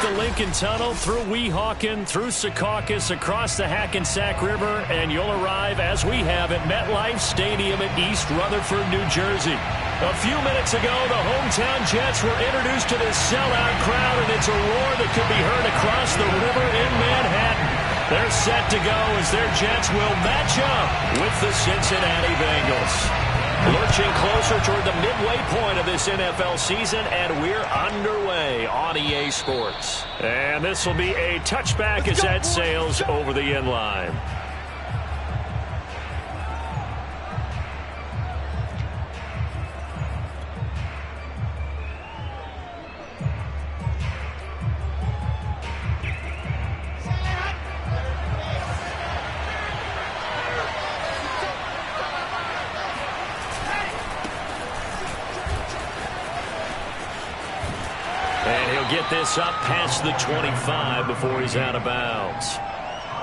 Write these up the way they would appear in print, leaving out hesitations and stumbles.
the Lincoln Tunnel, through Weehawken, through Secaucus, across the Hackensack River, and you'll arrive, as we have, at MetLife Stadium in East Rutherford, New Jersey. A few minutes ago, the hometown Jets were introduced to this sellout crowd, and it's a roar that could be heard across the river in Manhattan. They're set to go as their Jets will match up with the Cincinnati Bengals. Lurching closer toward the midway point of this NFL season, and we're underway on EA Sports. And this will be a touchback as that sails over the end line. Get this up past the 25 before he's out of bounds.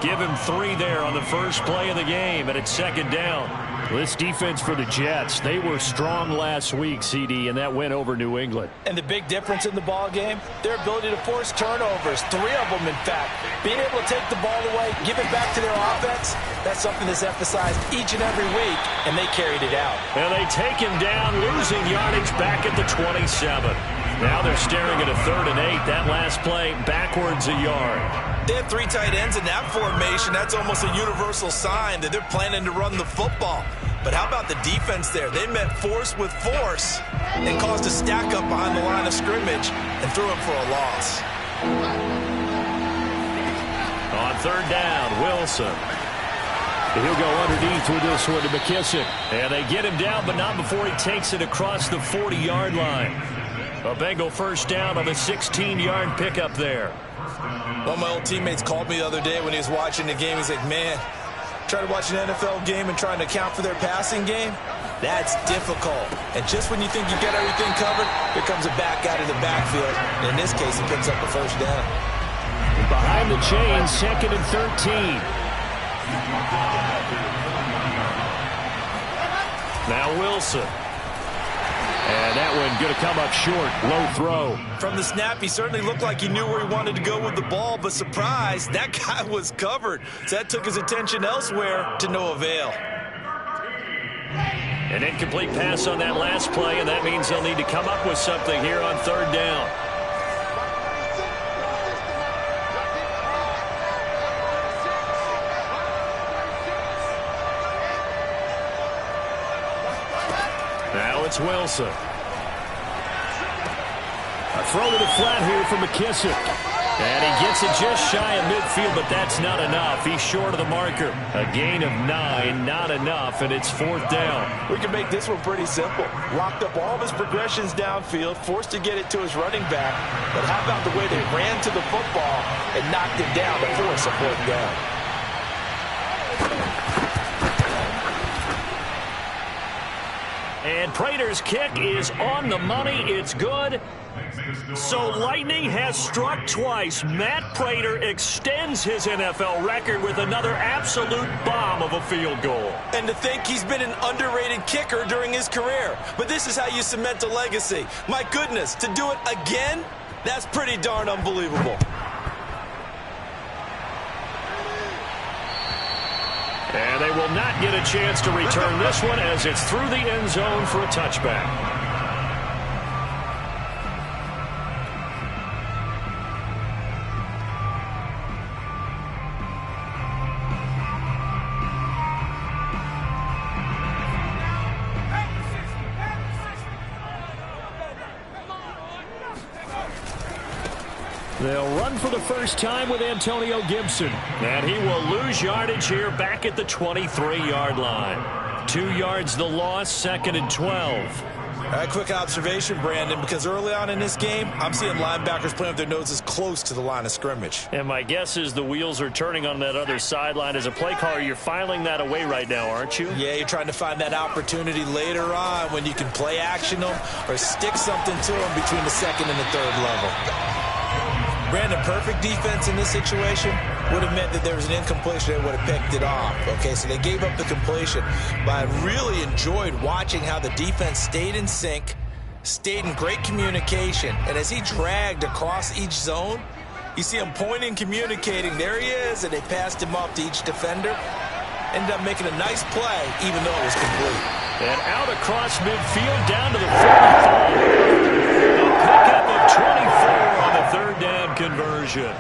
Give him 3 there on the first play of the game, and it's second down. This defense for the Jets, they were strong last week, CD, and that win over New England. And the big difference in the ball game, their ability to force turnovers, 3 of them in fact. Being able to take the ball away, give it back to their offense, that's something that's emphasized each and every week, and they carried it out. And they take him down, losing yardage back at the 27. Now they're staring at a 3rd and 8. That last play, backwards a yard. They have 3 tight ends in that formation. That's almost a universal sign that they're planning to run the football. But how about the defense there? They met force with force and caused a stack up behind the line of scrimmage and threw it for a loss. On 3rd down, Wilson. He'll go underneath with this one to McKissick. And they get him down, but not before he takes it across the 40-yard line. A Bengal first down on a 16-yard pickup there. One of my old teammates called me the other day when he was watching the game. He's like, man, trying to watch an NFL game and trying to account for their passing game, that's difficult. And just when you think you get everything covered, here comes a back out of the backfield. And in this case, he picks up a first down. Behind the chain, 2nd and 13. Now Wilson. And that one going to come up short. Low throw. From the snap, he certainly looked like he knew where he wanted to go with the ball, but surprise, that guy was covered. So that took his attention elsewhere to no avail. An incomplete pass on that last play, and that means they'll need to come up with something here on 3rd down. Now it's Wilson. A throw to the flat here for McKissick. And he gets it just shy of midfield, but that's not enough. He's short of the marker. A gain of 9, not enough, and it's 4th down. We can make this one pretty simple. Locked up all of his progressions downfield, forced to get it to his running back. But how about the way they ran to the football and knocked it down to force a 4th down? And Prater's kick is on the money. It's good. So lightning has struck twice. Matt Prater extends his NFL record with another absolute bomb of a field goal. And to think he's been an underrated kicker during his career. But this is how you cement a legacy. My goodness, to do it again? That's pretty darn unbelievable. And they will not get a chance to return this one as it's through the end zone for a touchback. They'll run for the first time with Antonio Gibson. And he will lose yardage here back at the 23-yard line. 2 yards the loss, 2nd and 12. All right, quick observation, Brandon, because early on in this game, I'm seeing linebackers playing with their noses close to the line of scrimmage. And my guess is the wheels are turning on that other sideline. As a play caller, you're filing that away right now, aren't you? Yeah, you're trying to find that opportunity later on when you can play action them or stick something to them between the 2nd and the 3rd level. Brandon, perfect defense in this situation would have meant that there was an incompletion. They would have picked it off. Okay, so they gave up the completion. But I really enjoyed watching how the defense stayed in sync, stayed in great communication, and as he dragged across each zone, You see him pointing, communicating. There he is, and they passed him off to each defender. Ended up making a nice play, even though it was complete. And out across midfield, down to the 45. A pickup of 24 on the third down conversion.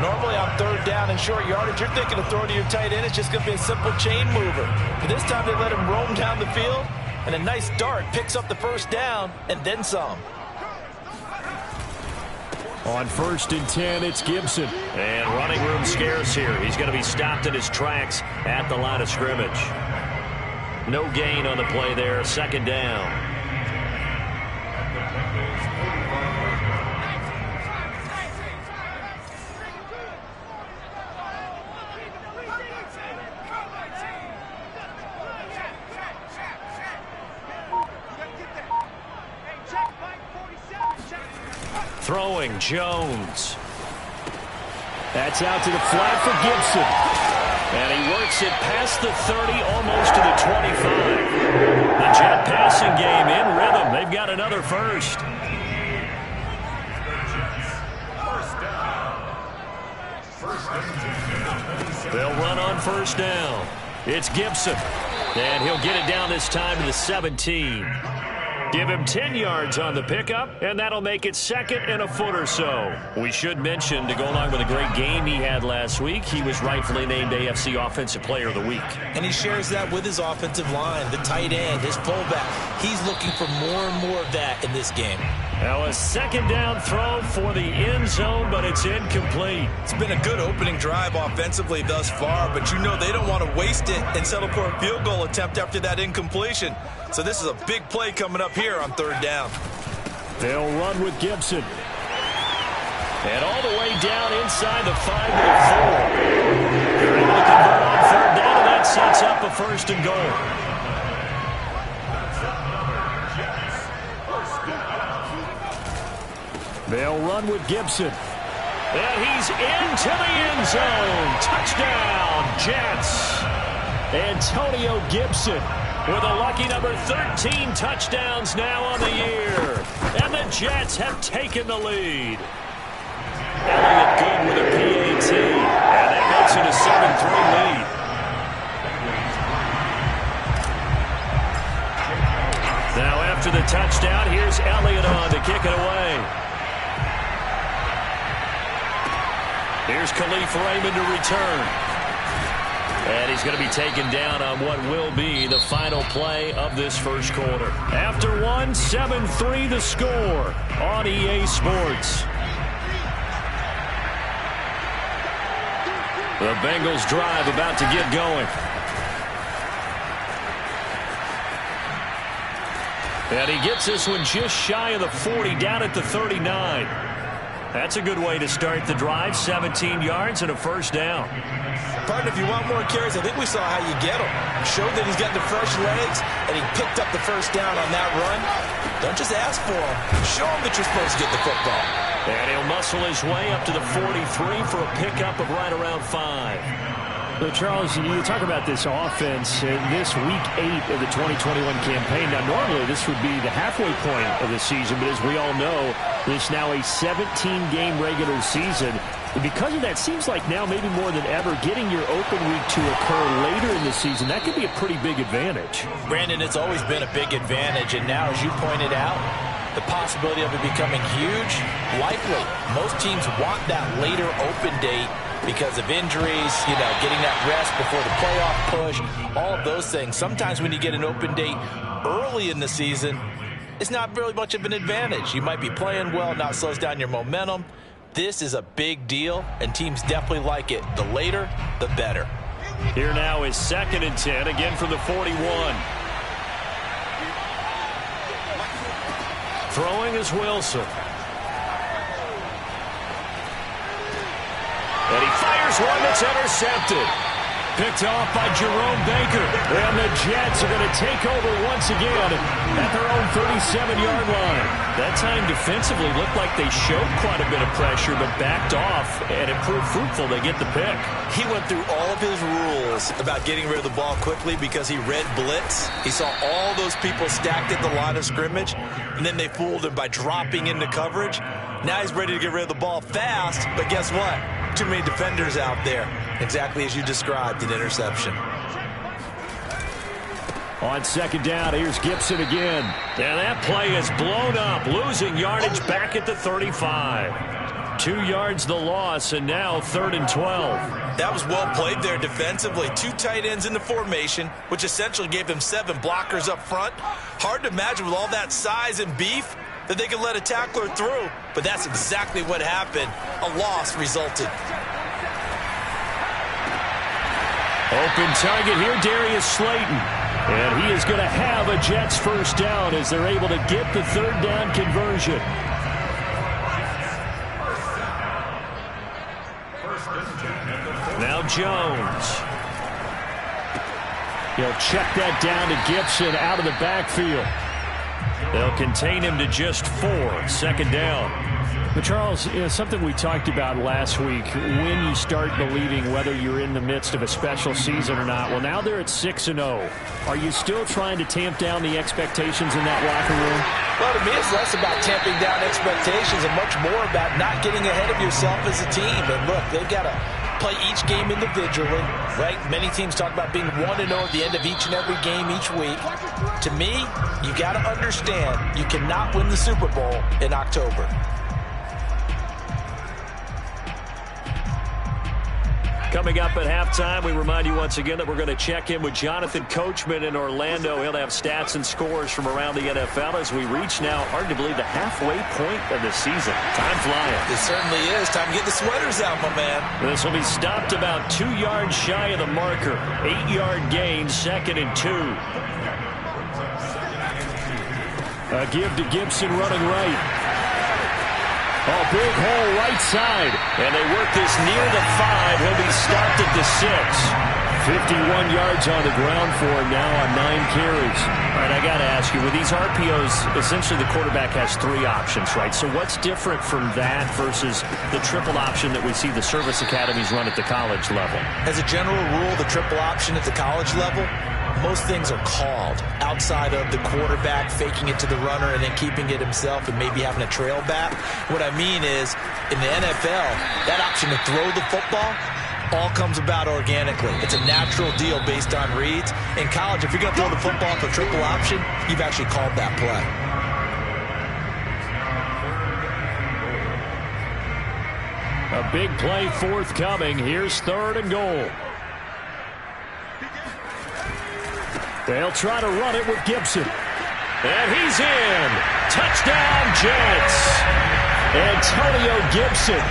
Normally on third down and short yardage, you're thinking of throwing to your tight end. It's just going to be a simple chain mover. But this time they let him roam down the field, and a nice dart picks up the first down and then some. On 1st and 10, it's Gibson. And running room scarce here. He's going to be stopped in his tracks at the line of scrimmage. No gain on the play there. 2nd down. Throwing, Jones. That's out to the flat for Gibson. And he works it past the 30, almost to the 25. The Jet passing game in rhythm. They've got another first. They'll run on 1st down. It's Gibson. And he'll get it down this time to the 17. Give him 10 yards on the pickup, and that'll make it 2nd and a foot or so. We should mention, to go along with a great game he had last week, he was rightfully named AFC Offensive Player of the Week. And he shares that with his offensive line, the tight end, his fullback. He's looking for more and more of that in this game. Now a 2nd down throw for the end zone, but it's incomplete. It's been a good opening drive offensively thus far, but you know they don't want to waste it and settle for a field goal attempt after that incompletion. So this is a big play coming up here on 3rd down. They'll run with Gibson. And all the way down inside the 5 to the 4. They're able to convert on 3rd down, and that sets up a 1st and goal. They'll run with Gibson. And he's into the end zone. Touchdown, Jets. Antonio Gibson with a lucky number 13 touchdowns now on the year. And the Jets have taken the lead. Elliott good with a PAT. And that makes it a 7-3 lead. Now after the touchdown, here's Elliott on to kick it away. Here's Khalif Raymond to return. And he's going to be taken down on what will be the final play of this first quarter. After one, 7-3 the score on EA Sports. The Bengals drive about to get going. And he gets this one just shy of the 40, down at the 39. That's a good way to start the drive. 17 yards and a 1st down. Partner, if you want more carries, I think we saw how you get him. Showed that he's got the fresh legs, and he picked up the 1st down on that run. Don't just ask for him. Show him that you're supposed to get the football. And he'll muscle his way up to the 43 for a pickup of right around 5. So, Charles, you talk about this offense in this Week 8 of the 2021 campaign. Now, normally this would be the halfway point of the season, but as we all know, it's now a 17-game regular season. And because of that, seems like now maybe more than ever, getting your open week to occur later in the season, that could be a pretty big advantage. Brandon, it's always been a big advantage, and now, as you pointed out, the possibility of it becoming huge, likely. Most teams want that later open date because of injuries, you know, getting that rest before the playoff push, all of those things. Sometimes when you get an open date early in the season, it's not really much of an advantage. You might be playing well, not slows down your momentum. This is a big deal, and teams definitely like it. The later, the better. Here now is 2nd and 10, again from the 41. Throwing is Wilson. And he fires one that's intercepted. picked off by Jerome Baker. And the Jets are going to take over once again at their own 37-yard line. That time defensively looked like they showed quite a bit of pressure, but backed off, and it proved fruitful. They get the pick. He went through all of his rules about getting rid of the ball quickly because he read blitz. He saw all those people stacked at the line of scrimmage, and then they fooled him by dropping into coverage. Now he's ready to get rid of the ball fast, but guess what? Too many defenders out there. Exactly as you described, an interception. On second down, here's Gibson again. And that play is blown up, losing yardage back at the 35. 2 yards the loss, and now 3rd and 12. That was well played there defensively. 2 tight ends in the formation, which essentially gave them 7 blockers up front. Hard to imagine with all that size and beef that they could let a tackler through, but that's exactly what happened. A loss resulted. Open target here, Darius Slayton. And he is going to have a Jets first down as they're able to get the 3rd down conversion. Now Jones. He'll check that down to Gibson out of the backfield. They'll contain him to just 4. 2nd down. But Charles, something we talked about last week, when you start believing whether you're in the midst of a special season or not. Well, now they're at 6-0. Are you still trying to tamp down the expectations in that locker room? Well, to me, it's less about tamping down expectations and much more about not getting ahead of yourself as a team. And look, they've got to play each game individually, right? Many teams talk about being 1-0 at the end of each and every game each week. To me, you got to understand you cannot win the Super Bowl in October. Coming up at halftime, we remind you once again that we're going to check in with Jonathan Coachman in Orlando. He'll have stats and scores from around the NFL as we reach now, hard to believe, the halfway point of the season. Time flying. It certainly is. Time to get the sweaters out, my man. This will be stopped about 2 yards shy of the marker. 8-yard gain, 2nd and 2. A give to Gibson running right. Oh, big hole right side. And they work this near the 5. He'll be stopped at the 6. 51 yards on the ground for him now on 9 carries. All right, I got to ask you, with these RPOs, essentially the quarterback has 3 options, right? So what's different from that versus the triple option that we see the service academies run at the college level? As a general rule, the triple option at the college level, most things are called outside of the quarterback faking it to the runner and then keeping it himself and maybe having a trail back. What I mean is, in the NFL, that option to throw the football all comes about organically. It's a natural deal based on reads. In college, if you're going to throw the football for triple option, you've actually called that play. A big play forthcoming. Here's 3rd and goal. They'll try to run it with Gibson. And he's in. Touchdown, Jets. Antonio Gibson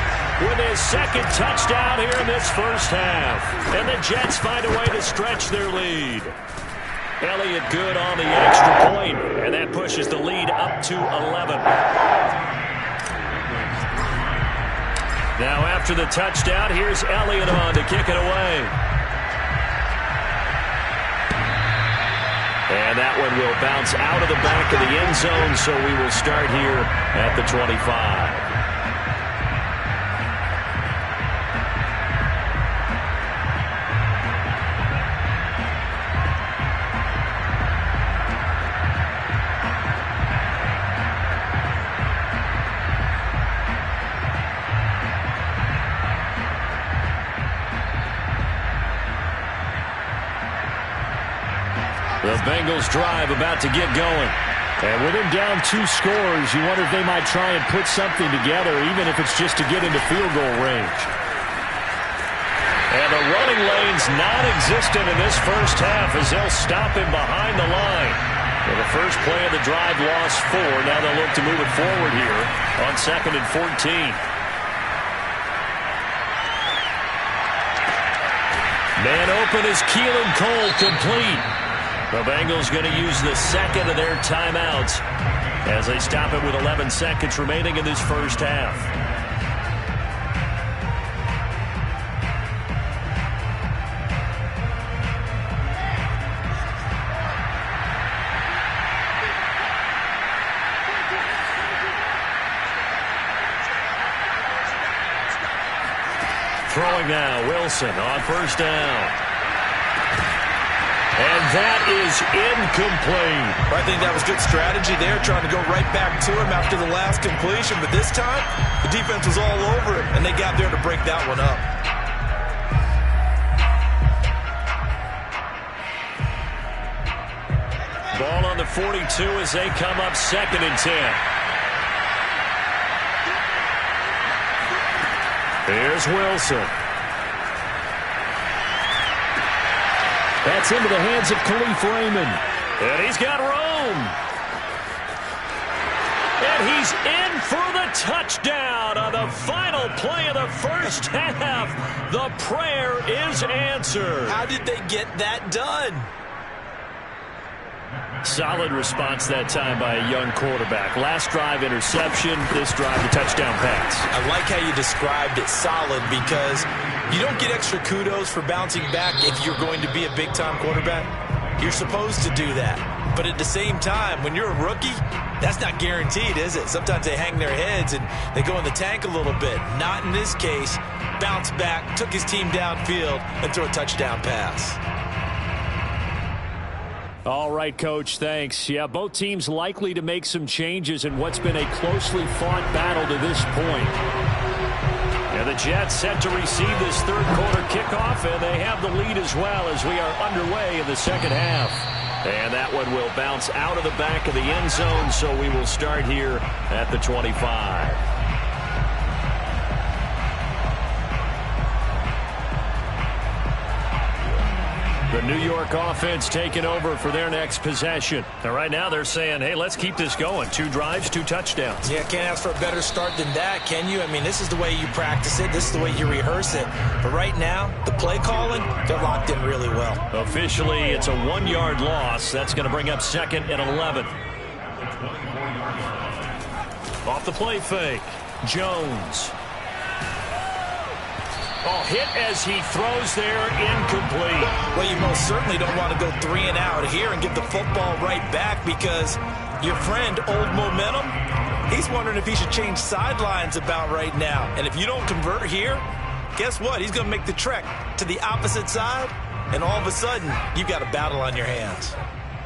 with his 2nd touchdown here in this first half. And the Jets find a way to stretch their lead. Elliott good on the extra point, and that pushes the lead up to 11. Now after the touchdown, here's Elliott on to kick it away. And that one will bounce out of the back of the end zone, so we will start here at the 25. The Bengals drive about to get going. And with him down 2 scores, you wonder if they might try and put something together, even if it's just to get into field goal range. And the running lane's non-existent in this first half as they'll stop him behind the line. Well, the first play of the drive lost 4. Now they'll look to move it forward here on 2nd and 14. Man open is Keelan Cole, complete. The Bengals going to use the 2nd of their timeouts as they stop it with 11 seconds remaining in this first half. Throwing now, Wilson on first down. And that is incomplete. I think that was good strategy there, trying to go right back to him after the last completion. But this time, the defense was all over him, and they got there to break that one up. Ball on the 42 as they come up 2nd and 10. Here's Wilson. That's into the hands of Khalif Raymond. And he's got Rome. And he's in for the touchdown on the final play of the first half. The prayer is answered. How did they get that done? Solid response that time by a young quarterback. Last drive, interception. This drive, the touchdown pass. I like how you described it, solid, because you don't get extra kudos for bouncing back if you're going to be a big-time quarterback. You're supposed to do that. But at the same time, when you're a rookie, that's not guaranteed, is it? Sometimes they hang their heads and they go in the tank a little bit. Not in this case. Bounced back, took his team downfield, and threw a touchdown pass. All right, Coach, thanks. Yeah, both teams likely to make some changes in what's been a closely fought battle to this point. And the Jets set to receive this third quarter kickoff, and they have the lead as well as we are underway in the second half. And that one will bounce out of the back of the end zone, so we will start here at the 25. The New York offense taking over for their next possession. And right now they're saying, hey, let's keep this going. 2 drives, 2 touchdowns. Yeah, can't ask for a better start than that, can you? I mean, this is the way you practice it. This is the way you rehearse it. But right now, the play calling, they're locked in really well. Officially, it's a 1-yard loss. That's going to bring up 2nd and 11. Off the play fake, Jones. Oh, hit as he throws there, incomplete. Well, you most certainly don't want to go 3 and out here and get the football right back, because your friend, Old Momentum, he's wondering if he should change sidelines about right now. And if you don't convert here, guess what? He's going to make the trek to the opposite side, and all of a sudden, you've got a battle on your hands.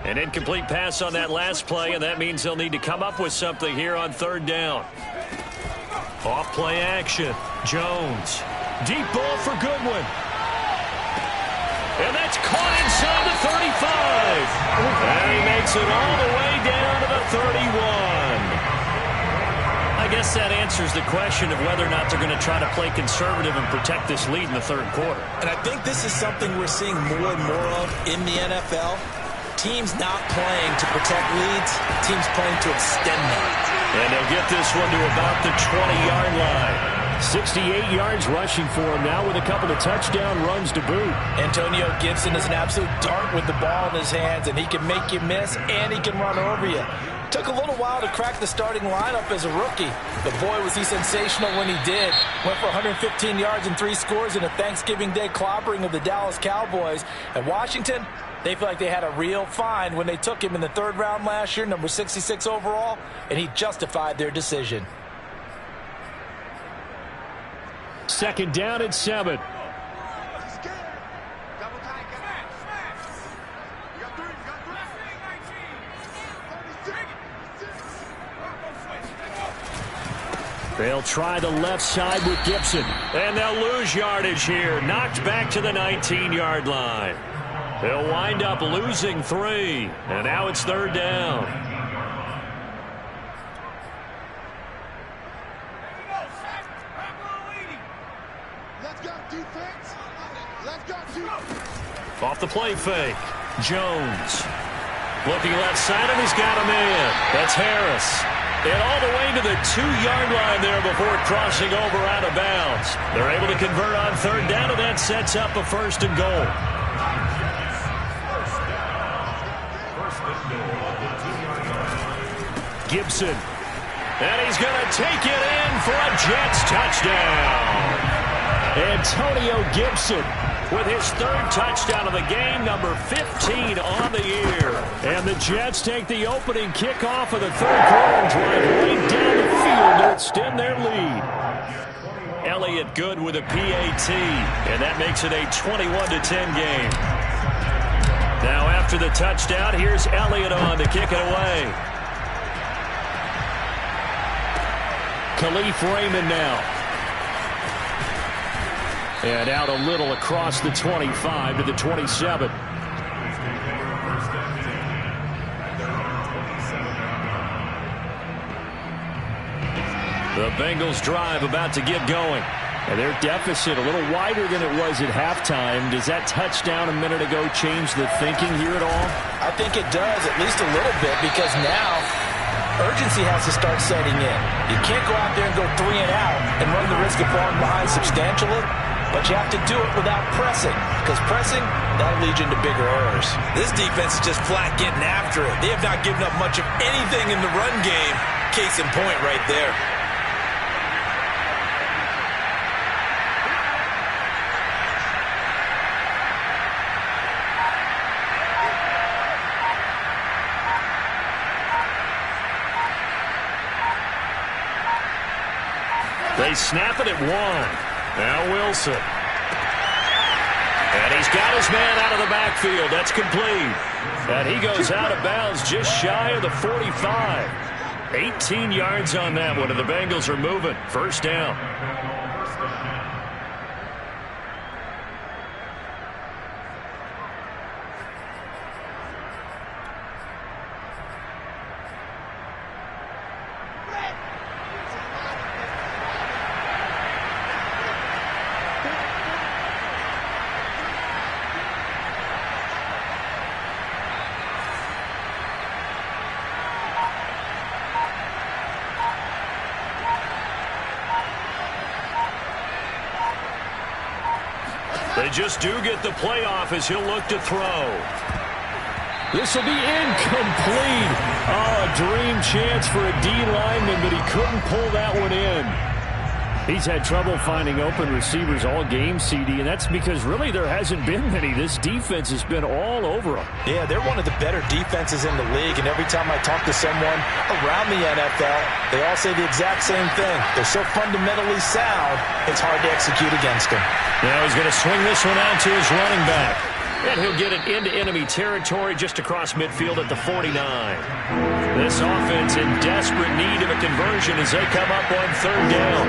An incomplete pass on that last play, and that means they'll need to come up with something here on 3rd down. Off play action, Jones. Deep ball for Goodwin. And that's caught inside the 35. And he makes it all the way down to the 31. I guess that answers the question of whether or not they're going to try to play conservative and protect this lead in the 3rd quarter. And I think this is something we're seeing more and more of in the NFL. Teams not playing to protect leads, teams playing to extend them. And they'll get this one to about the 20-yard line. 68 yards rushing for him now with a couple of touchdown runs to boot. Antonio Gibson is an absolute dart with the ball in his hands, and he can make you miss and he can run over you. Took a little while to crack the starting lineup as a rookie, but boy, was he sensational when he did. Went for 115 yards and 3 scores in a Thanksgiving Day clobbering of the Dallas Cowboys. And Washington, they feel like they had a real find when they took him in the 3rd round last year, number 66 overall, and he justified their decision. 2nd down and 7. They'll try the left side with Gibson. And they'll lose yardage here. Knocked back to the 19-yard line. They'll wind up losing 3. And now it's 3rd down. Off the play fake, Jones. Looking left side, and he's got a man. That's Harris. And all the way to the 2-yard line there before crossing over out of bounds. They're able to convert on 3rd down, and that sets up a 1st and goal. Gibson. And he's going to take it in for a Jets touchdown. Antonio Gibson with his 3rd touchdown of the game, number 15 on the year. And the Jets take the opening kickoff of the 3rd quarter and drive right down the field to extend their lead. Elliott good with a PAT, and that makes it a 21-10 game. Now after the touchdown, here's Elliott on to kick it away. Khalif Raymond now. And out a little across the 25 to the 27. The Bengals drive about to get going. And their deficit a little wider than it was at halftime. Does that touchdown a minute ago change the thinking here at all? I think it does, at least a little bit, because now urgency has to start setting in. You can't go out there and go 3 and out and run the risk of falling behind substantially, but you have to do it without pressing, because pressing, that'll lead you into bigger errors. This defense is just flat getting after it. They have not given up much of anything in the run game. Case in point right there. They snap it at 1. Now Wilson. And he's got his man out of the backfield. That's complete. And he goes out of bounds just shy of the 45. 18 yards on that one, and the Bengals are moving. First down. They just do get the playoff as he'll look to throw. This will be incomplete. Oh, a dream chance for a D lineman, but he couldn't pull that one in. He's had trouble finding open receivers all game, CD, and that's because really there hasn't been many. This defense has been all over them. Yeah, they're one of the better defenses in the league, and every time I talk to someone around the NFL, they all say the exact same thing. They're so fundamentally sound, it's hard to execute against them. Now he's going to swing this one out to his running back. And he'll get it into enemy territory just across midfield at the 49. This offense in desperate need of a conversion as they come up on third down.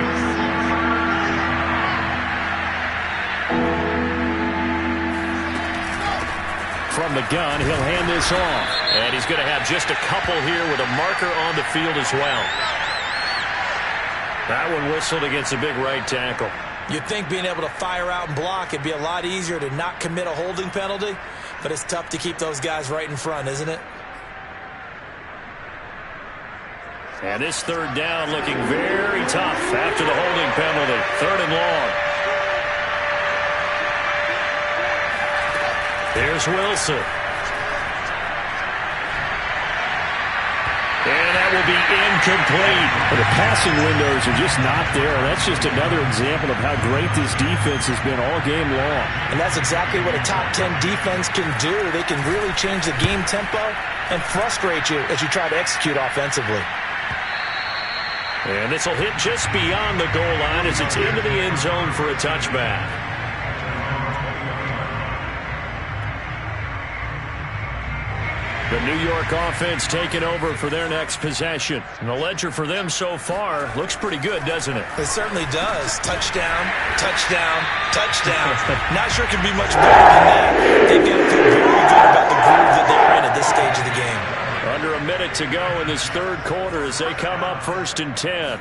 From the gun, he'll hand this off. And he's going to have just a couple here with a marker on the field as well. That one whistled against a big right tackle. You'd think being able to fire out and block it'd be a lot easier to not commit a holding penalty, but it's tough to keep those guys right in front, isn't it? And this third down looking very tough after the holding penalty. Third and long. Here's Wilson. And that will be incomplete. But the passing windows are just not there. That's just another example of how great this defense has been all game long. And that's exactly what a top 10 defense can do. They can really change the game tempo and frustrate you as you try to execute offensively. And this will hit just beyond the goal line as it's into the end zone for a touchback. The New York offense taking over for their next possession. And the ledger for them so far looks pretty good, doesn't it? It certainly does. Touchdown, touchdown, touchdown. Not sure it can be much better than that. They've got to feel very good about the groove that they're in at this stage of the game. Under a minute to go in this third quarter as they come up 1st and 10.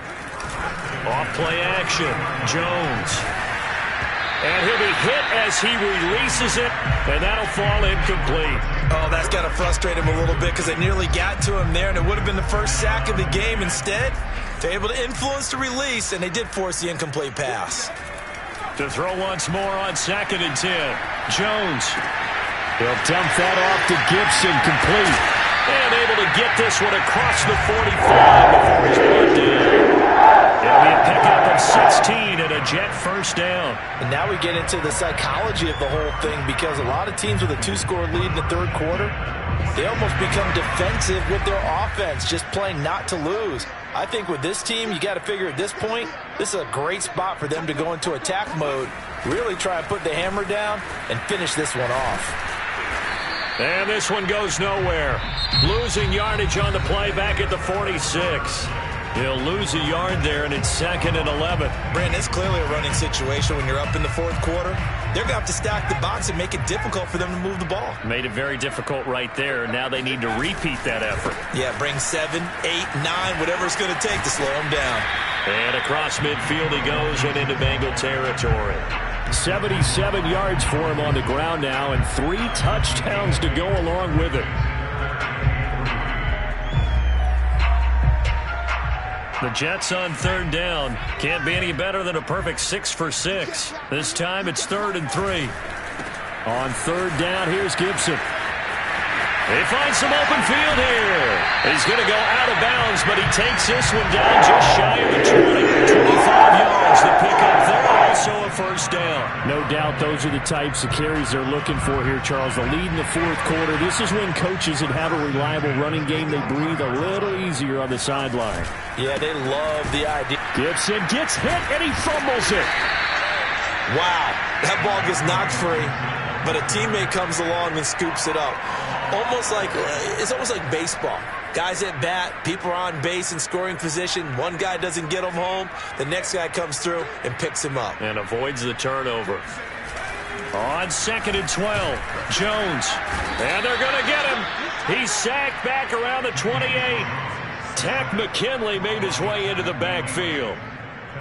Off play action. Jones. And he'll be hit as he releases it, and that'll fall incomplete. Oh, that's got to frustrate him a little bit because they nearly got to him there, and it would have been the first sack of the game. Instead, they're able to influence the release, and they did force the incomplete pass. To throw once more on 2nd and 10. Jones. He'll dump that off to Gibson, complete. And able to get this one across the 45 before he's brought down. It'll be a pickup of 16 and a Jet first down. And now we get into the psychology of the whole thing because a lot of teams with a 2-score lead in the third quarter, they almost become defensive with their offense, just playing not to lose. I think with this team, you got to figure at this point, this is a great spot for them to go into attack mode, really try and put the hammer down and finish this one off. And this one goes nowhere. Losing yardage on the play back at the 46. He'll lose a yard there, and it's 2nd and 11. Brandon, it's clearly a running situation when you're up in the fourth quarter. They're going to have to stack the box and make it difficult for them to move the ball. Made it very difficult right there. Now they need to repeat that effort. Yeah, bring 7, 8, 9, whatever it's going to take to slow them down. And across midfield he goes and into Bengal territory. 77 yards for him on the ground now, and 3 touchdowns to go along with it. The Jets on 3rd down. Can't be any better than a perfect 6 for 6. This time it's 3rd and 3. On 3rd down, here's Gibson. He finds some open field here. He's going to go out of bounds, but he takes this one down just shy of the 20. 25 yards to pick up there. Also a first down. No doubt those are the types of carries they're looking for here, Charles. The lead in the fourth quarter. This is when coaches that have a reliable running game, they breathe a little easier on the sideline. Yeah, they love the idea. Gibson gets hit, and he fumbles it. Wow, that ball gets knocked free, but a teammate comes along and scoops it up. It's almost like baseball. Guys at bat, people are on base in scoring position. One guy doesn't get him home. The next guy comes through and picks him up. And avoids the turnover. On 2nd and 12, Jones. And they're going to get him. He's sacked back around the 28. Takk McKinley made his way into the backfield.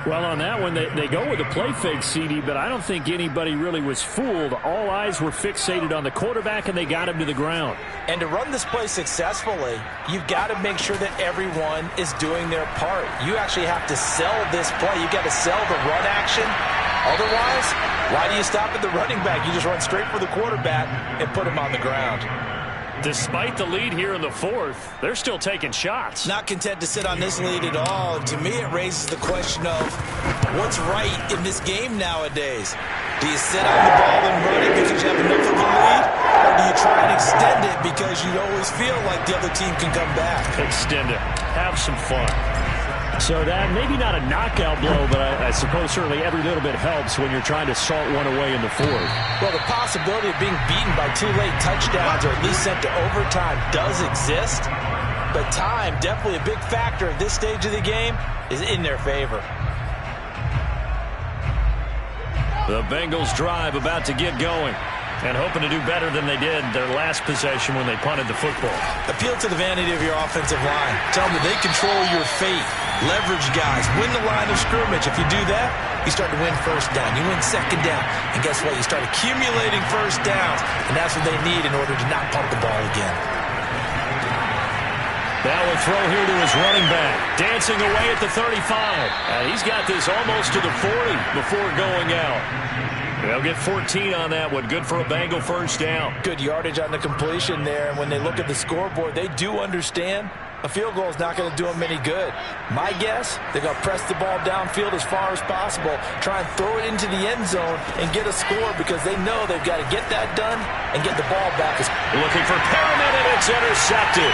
Well, on that one, they go with a play fake, CD, but I don't think anybody really was fooled. All eyes were fixated on the quarterback, and they got him to the ground. And to run this play successfully, you've got to make sure that everyone is doing their part. You actually have to sell this play. You've got to sell the run action. Otherwise, why do you stop at the running back? You just run straight for the quarterback and put him on the ground. Despite the lead here in the fourth, they're still taking shots. Not content to sit on this lead at all. To me, it raises the question of what's right in this game nowadays. Do you sit on the ball and run it because you have enough of a lead? Or do you try and extend it because you always feel like the other team can come back? Extend it. Have some fun. So that, maybe not a knockout blow, but I suppose certainly every little bit helps when you're trying to salt one away in the fourth. Well, the possibility of being beaten by 2 late touchdowns or at least sent to overtime does exist. But time, definitely a big factor at this stage of the game, is in their favor. The Bengals drive about to get going. And hoping to do better than they did their last possession when they punted the football. Appeal to the vanity of your offensive line. Tell them that they control your fate. Leverage guys. Win the line of scrimmage. If you do that, you start to win first down. You win second down. And guess what? You start accumulating first downs. And that's what they need in order to not pump the ball again. Now a throw here to his running back. Dancing away at the 35. And he's got this almost to the 40 before going out. They'll get 14 on that one. Good for a Bengal first down. Good yardage on the completion there. And when they look at the scoreboard, they do understand a field goal is not going to do them any good. My guess, they're going to press the ball downfield as far as possible, try and throw it into the end zone and get a score because they know they've got to get that done and get the ball back. Looking for Perriman, and it's intercepted.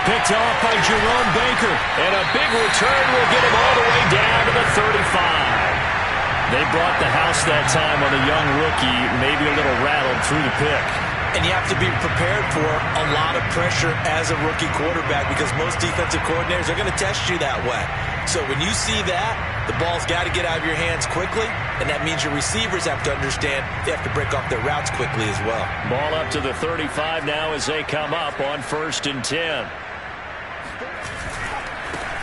Picked off by Jerome Baker. And a big return will get him all the way down to the 35. They brought the house that time on the young rookie, maybe a little rattled through the pick. And you have to be prepared for a lot of pressure as a rookie quarterback because most defensive coordinators are going to test you that way. So when you see that, the ball's got to get out of your hands quickly, and that means your receivers have to understand they have to break off their routes quickly as well. Ball up to the 35 now as they come up on 1st and 10.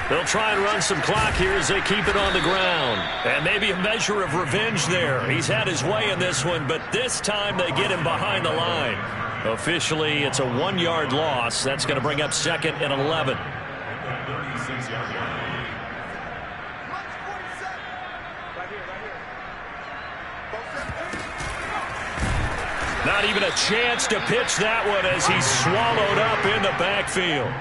They'll try and run some clock here as they keep it on the ground. And maybe a measure of revenge there. He's had his way in this one, but this time they get him behind the line. Officially, it's a 1-yard loss. That's going to bring up 2nd and 11. Not even a chance to pitch that one as he's swallowed up in the backfield.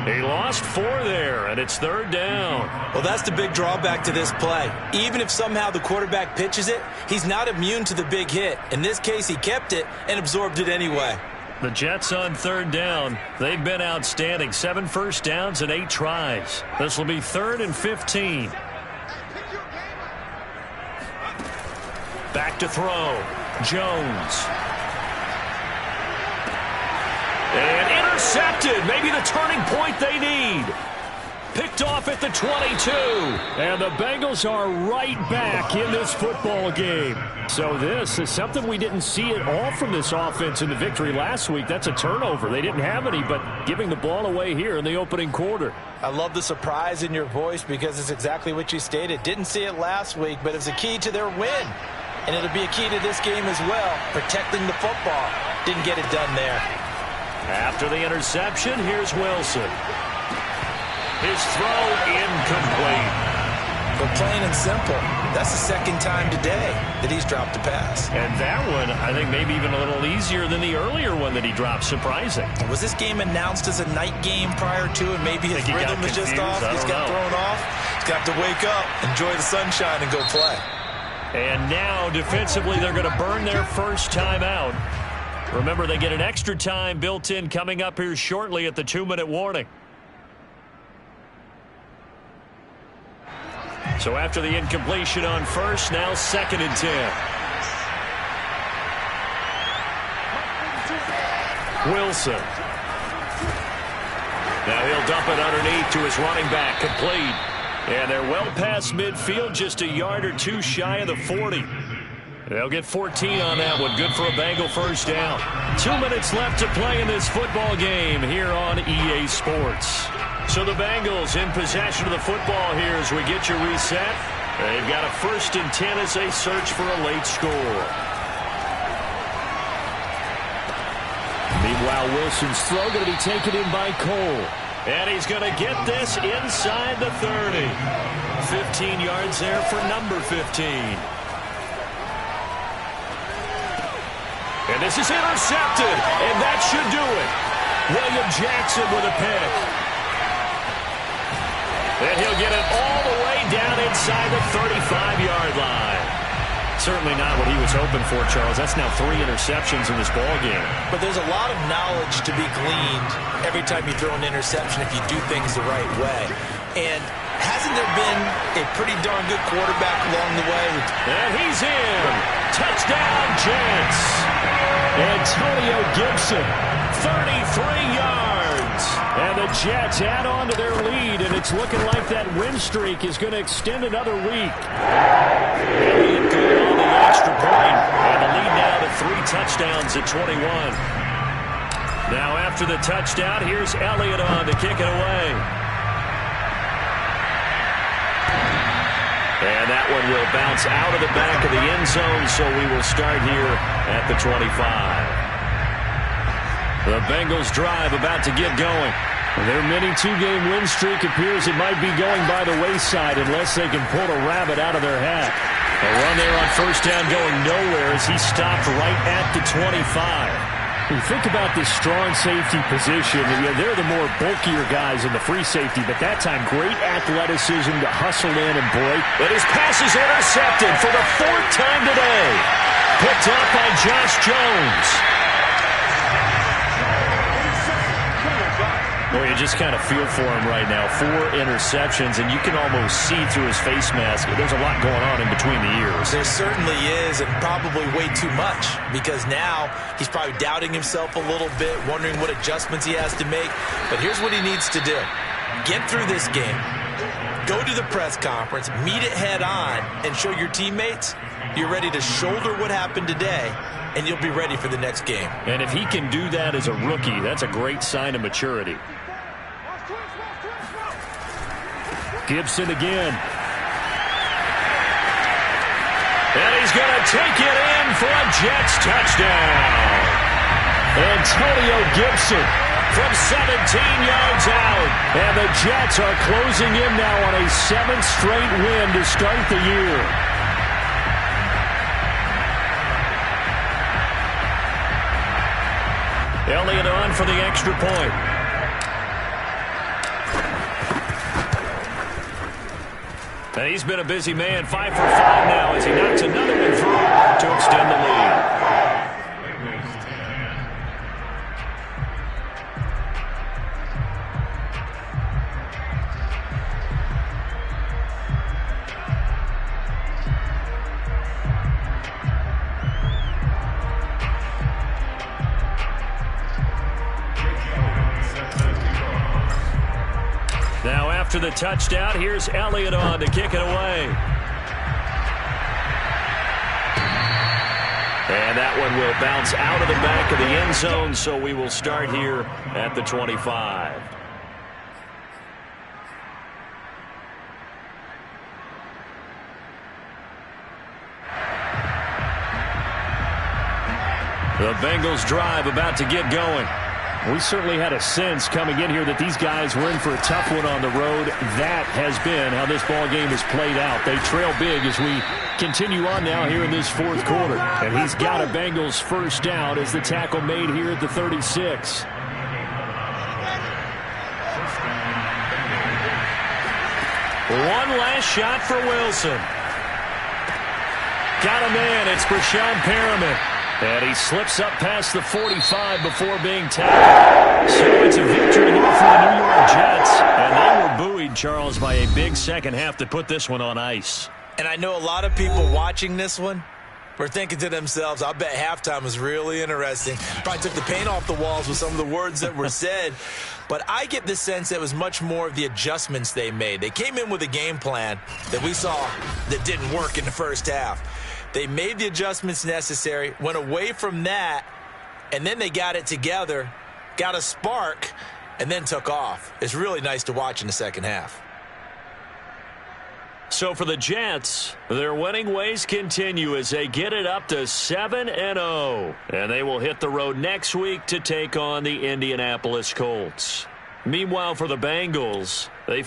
He lost 4 there, and it's 3rd down. Well, that's the big drawback to this play. Even if somehow the quarterback pitches it, he's not immune to the big hit. In this case, he kept it and absorbed it anyway. The Jets on third down. They've been outstanding. 7 first downs and 8 tries. This will be 3rd and 15. Back to throw. Jones. And intercepted. Maybe the turning point they need. Picked off at the 22. And the Bengals are right back in this football game. So this is something we didn't see at all from this offense in the victory last week. That's a turnover. They didn't have any, but giving the ball away here in the opening quarter. I love the surprise in your voice because it's exactly what you stated. Didn't see it last week, but it's a key to their win. And it'll be a key to this game as well, protecting the football. Didn't get it done there. After the interception, here's Wilson. His throw incomplete. But plain and simple, that's the second time today that he's dropped a pass. And that one, I think maybe even a little easier than the earlier one that he dropped. Surprising. Was this game announced as a night game prior to, and maybe his rhythm was just off? He's got thrown off. He's got to wake up, enjoy the sunshine, and go play. And now, defensively, they're going to burn their first time out. Remember, they get an extra time built in coming up here shortly at the 2-minute warning. So after the incompletion on first, now 2nd and 10. Wilson. Now he'll dump it underneath to his running back, complete. And they're well past midfield, just a yard or two shy of the 40. They'll get 14 on that one. Good for a Bengal first down. 2 minutes left to play in this football game here on EA Sports. So the Bengals in possession of the football here as we get you reset. They've got a 1st and 10 as they search for a late score. Meanwhile, Wilson's throw going to be taken in by Cole. And he's going to get this inside the 30. 15 yards there for number 15. And this is intercepted, and that should do it. William Jackson with a pick. And he'll get it all the way down inside the 35-yard line. Certainly not what he was hoping for, Charles. That's now 3 interceptions in this ballgame. But there's a lot of knowledge to be gleaned every time you throw an interception if you do things the right way. And hasn't there been a pretty darn good quarterback along the way? And he's in. Touchdown, Jets. Antonio Gibson. 33 yards. And the Jets add on to their lead, and it's looking like that win streak is going to extend another week. Elliott good on the extra point. And the lead now to 3 touchdowns at 21. Now after the touchdown, here's Elliott on to kick it away. And that one will bounce out of the back of the end zone, so we will start here at the 25. The Bengals drive about to get going. Their mini 2-game win streak appears it might be going by the wayside unless they can pull a rabbit out of their hat. A run there on first down going nowhere as he stopped right at the 25. When you think about this strong safety position, they're the more bulkier guys in the free safety, but that time great athleticism to hustle in and break. But his pass is intercepted for the 4th time today. Picked up by Josh Jones. Well, you just kind of feel for him right now. 4 interceptions, and you can almost see through his face mask. There's a lot going on in between the ears. There certainly is, and probably way too much, because now he's probably doubting himself a little bit, wondering what adjustments he has to make. But here's what he needs to do. Get through this game. Go to the press conference, meet it head on, and show your teammates you're ready to shoulder what happened today, and you'll be ready for the next game. And if he can do that as a rookie, that's a great sign of maturity. Gibson again. And he's going to take it in for a Jets touchdown. Antonio Gibson from 17 yards out. And the Jets are closing in now on a 7th straight win to start the year. Elliott on for the extra point. And he's been a busy man, 5 for 5 now as he knocks another one through to extend the lead. after the touchdown. Here's Elliott on to kick it away. And that one will bounce out of the back of the end zone, so we will start here at the 25. The Bengals drive about to get going. We certainly had a sense coming in here that these guys were in for a tough one on the road. That has been how this ball game has played out. They trail big as we continue on now here in this fourth quarter. And he's got a Bengals first down as the tackle made here at the 36. One last shot for Wilson. Got him in. It's Breshad Perriman. And he slips up past the 45 before being tackled. So it's a victory here for the New York Jets. And they were buoyed, Charles, by a big second half to put this one on ice. And I know a lot of people watching this one were thinking to themselves, I bet halftime was really interesting. Probably took the paint off the walls with some of the words that were said. But I get the sense that it was much more of the adjustments they made. They came in with a game plan that we saw that didn't work in the first half. They made the adjustments necessary, went away from that, and then they got it together, got a spark, and then took off. It's really nice to watch in the second half. So for the Jets, their winning ways continue as they get it up to 7-0. And they will hit the road next week to take on the Indianapolis Colts. Meanwhile, for the Bengals, they...